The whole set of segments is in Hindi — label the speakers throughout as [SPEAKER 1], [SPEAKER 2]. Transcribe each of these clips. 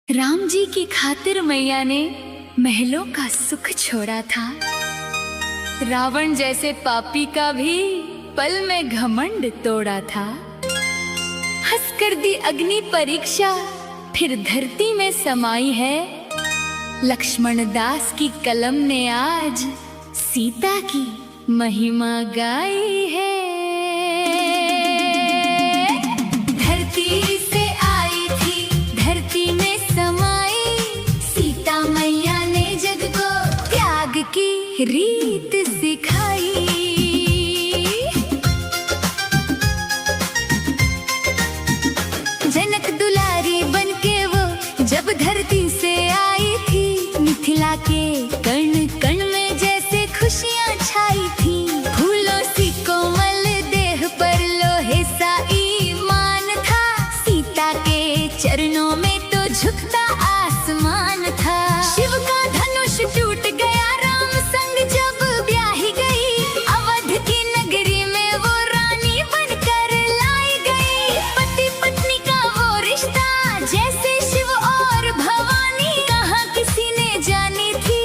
[SPEAKER 1] राम जी की खातिर मैया ने महलों का सुख छोड़ा था। रावण जैसे पापी का भी पल में घमंड तोड़ा था। हंस कर दी अग्नि परीक्षा फिर धरती में समाई है। लक्ष्मण दास की कलम ने आज सीता की महिमा गाई है। धरती से आई थी धरती में समाई, सीता मैया ने जग को त्याग की रीत सिखाई। जनक दुलारी बनके वो जब धरती से आई थी, मिथिला के कण कण में जैसे खुशियाँ छाई थी। फूलों सी कोमल देह पर लोहे सा ईमान था, सीता के चरणों में तो झुकता आसमान था। शिव का धनुष टूट गया राम संग जब ब्याही गई, अवध की नगरी में वो रानी बनकर लाई गई। पति पत्नी का वो रिश्ता जैसे शिव और भवानी, कहाँ किसी ने जानी थी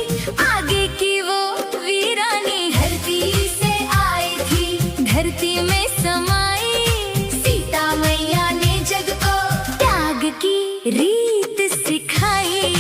[SPEAKER 1] आगे की वो वीरानी। धरती से आई थी धरती में समाई, सीता मैया ने जग को त्याग की रीत सिखाई।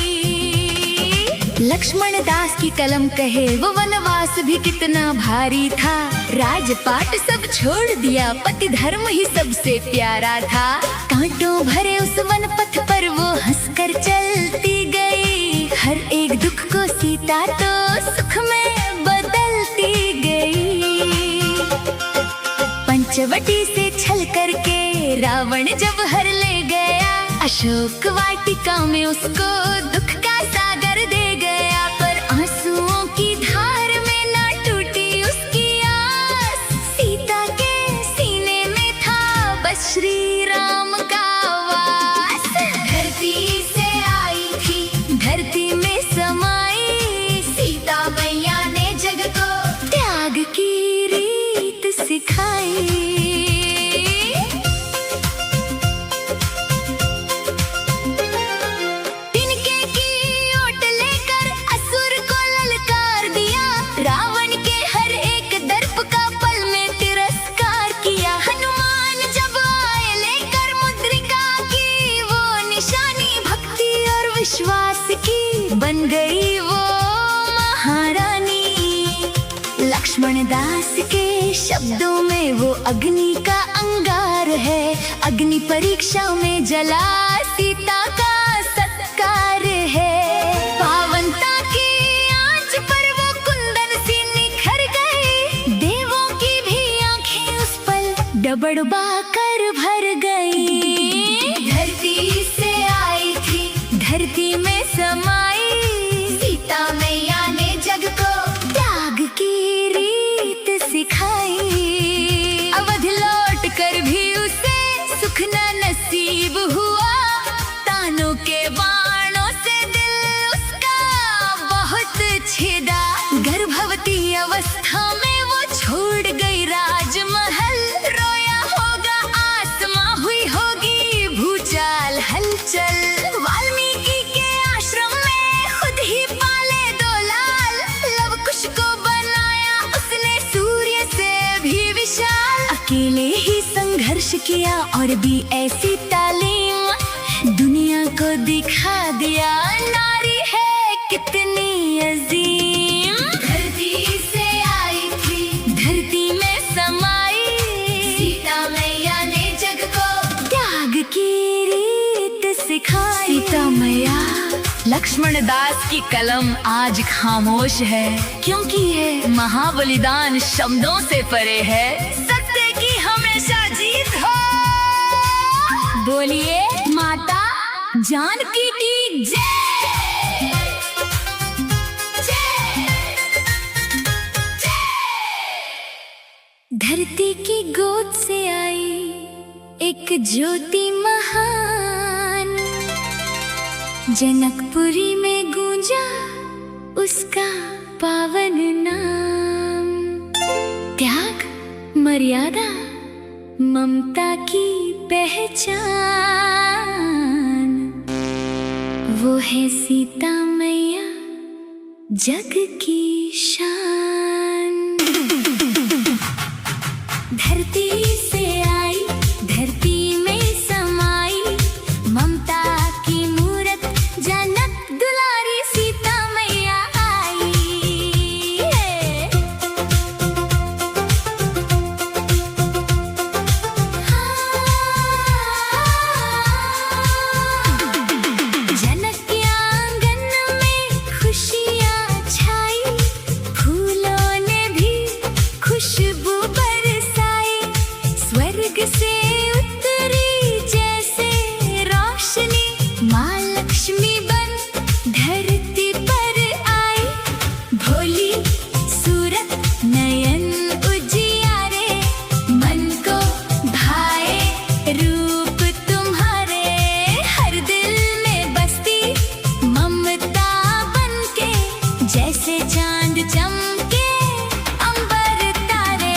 [SPEAKER 1] लक्ष्मण दास की कलम कहे वो वनवास भी कितना भारी था। राजपाट सब छोड़ दिया, पति धर्म ही सबसे प्यारा था। कांटों भरे उस वन पथ पर वो हंसकर चलती गई, हर एक दुख को सीता तो सुख में बदलती गई। पंचवटी से छल करके रावण जब हर ले गया, अशोक वाटिका में उसको दुख का सागर दे गया। पर आंसुओं की धार में ना टूटी उसकी आस, सीता के सीने में था बस श्री राम का वास। धरती से आई थी धरती में समाई, सीता मैया ने जग को त्याग की रीत सिखाई। विश्वास की बन गई वो महारानी। लक्ष्मण दास के शब्दों में वो अग्नि का अंगार है, अग्नि परीक्षा में जला सीता का सत्कार है। पावनता की आंच पर वो कुंदन सी निखर गई, देवों की भी आंखें उस पल डबडबा कर भर गई। धरती से आई थी धरती में समाई, सीता मैया ने जग को त्याग की रीत सिखाई। अवध लौट कर भी उसे सुख न नसीब हुआ, तानों के बाणों से दिल उसका बहुत छिदा। गर्भवती अवस्था में वो छोड़ गई राजमहल, रोया होगा आसमां हुई होगी भूचाल हलचल। अकेले ही संघर्ष किया और भी ऐसी तालीम, दुनिया को दिखा दिया नारी है कितनी अजीम। धरती से आई थी धरती में समाई, सीता मैया ने जग को त्याग की रीत सिखाई। सीता मैया लक्ष्मण दास की कलम आज खामोश है, क्योंकि ये महाबलिदान शब्दों से परे है। सत्य की हमेशा जीत हो। बोलिए माता जानकी की जय। धरती की गोद से आई एक ज्योति महान, जनकपुरी में गूंजा उसका पावन नाम। त्याग मर्यादा ममता की पहचान, वो है सीता मैया जग की शान। धरती से आई, धरती में समाई, ममता की मूरत जनक दुलारी सीता मैया आई है। जनक के आंगन में खुशियाँ छाई, फूलों ने भी खुशबू बरसाई। स्वर्ग से उतरी जैसे रोशनी, माँ लक्ष्मी बन धरती पर आई। भोली सूरत नयन उजियारे, मन को भाए रूप तुम्हारे। हर दिल में बसती ममता बनके, जैसे चांद चमके अंबर तारे।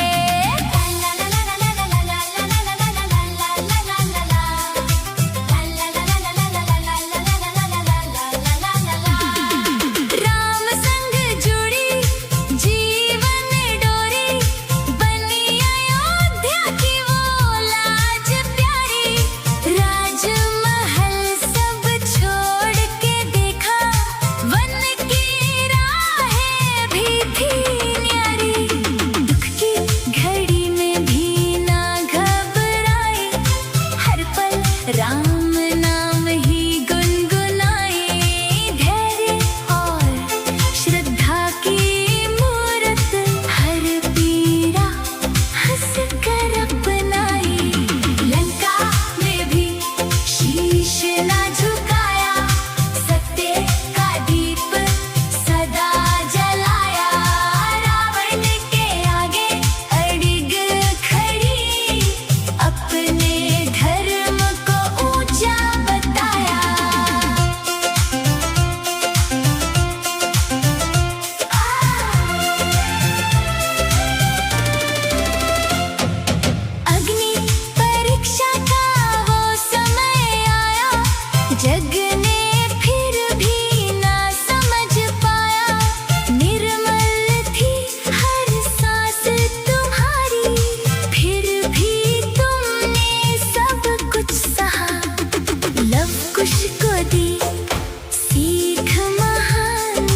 [SPEAKER 1] राम संग जुड़ी जीवन डोरी, बनी अयोध्या की वो लाज प्यारी। राजमहल सब छोड़ के देखा, वन की राहें भी थी न्यारी। दुख की घड़ी में भी ना घबराई, हर पल राम नाम ही गुनगुनाई। धैर्य और श्रद्धा की मूरत, हर पीड़ा हंस कर अपनाई। लंका में भी शीश ना झुकाया, सत्य का दीप सदा जलाया। रावण के आगे अड़िग खड़ी, अपने धर्म को ऊंचा बताया। अग्नि परीक्षा का वो समय आया, जग ने फिर भी ना समझ पाया। निर्मल थी हर सांस तुम्हारी, फिर भी तुमने सब कुछ सहा। लव कुश को दी सीख महान,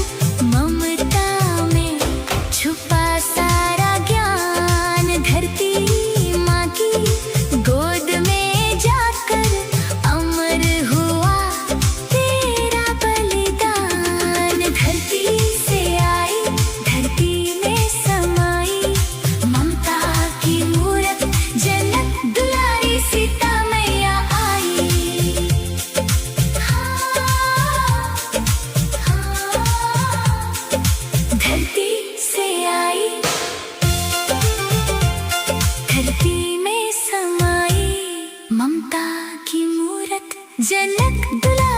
[SPEAKER 1] ममता में छुपा सारा ज्ञान। धरती माँ की गोद में जाकर अमर हुआ तेरा बलिदान। धरती से आई, धरती में समाई, ममता की मूरत जनक दुलारी सीता मैया आई। धरती से आई, धरती में समाई, ममता की मूरत जनक दुलारी।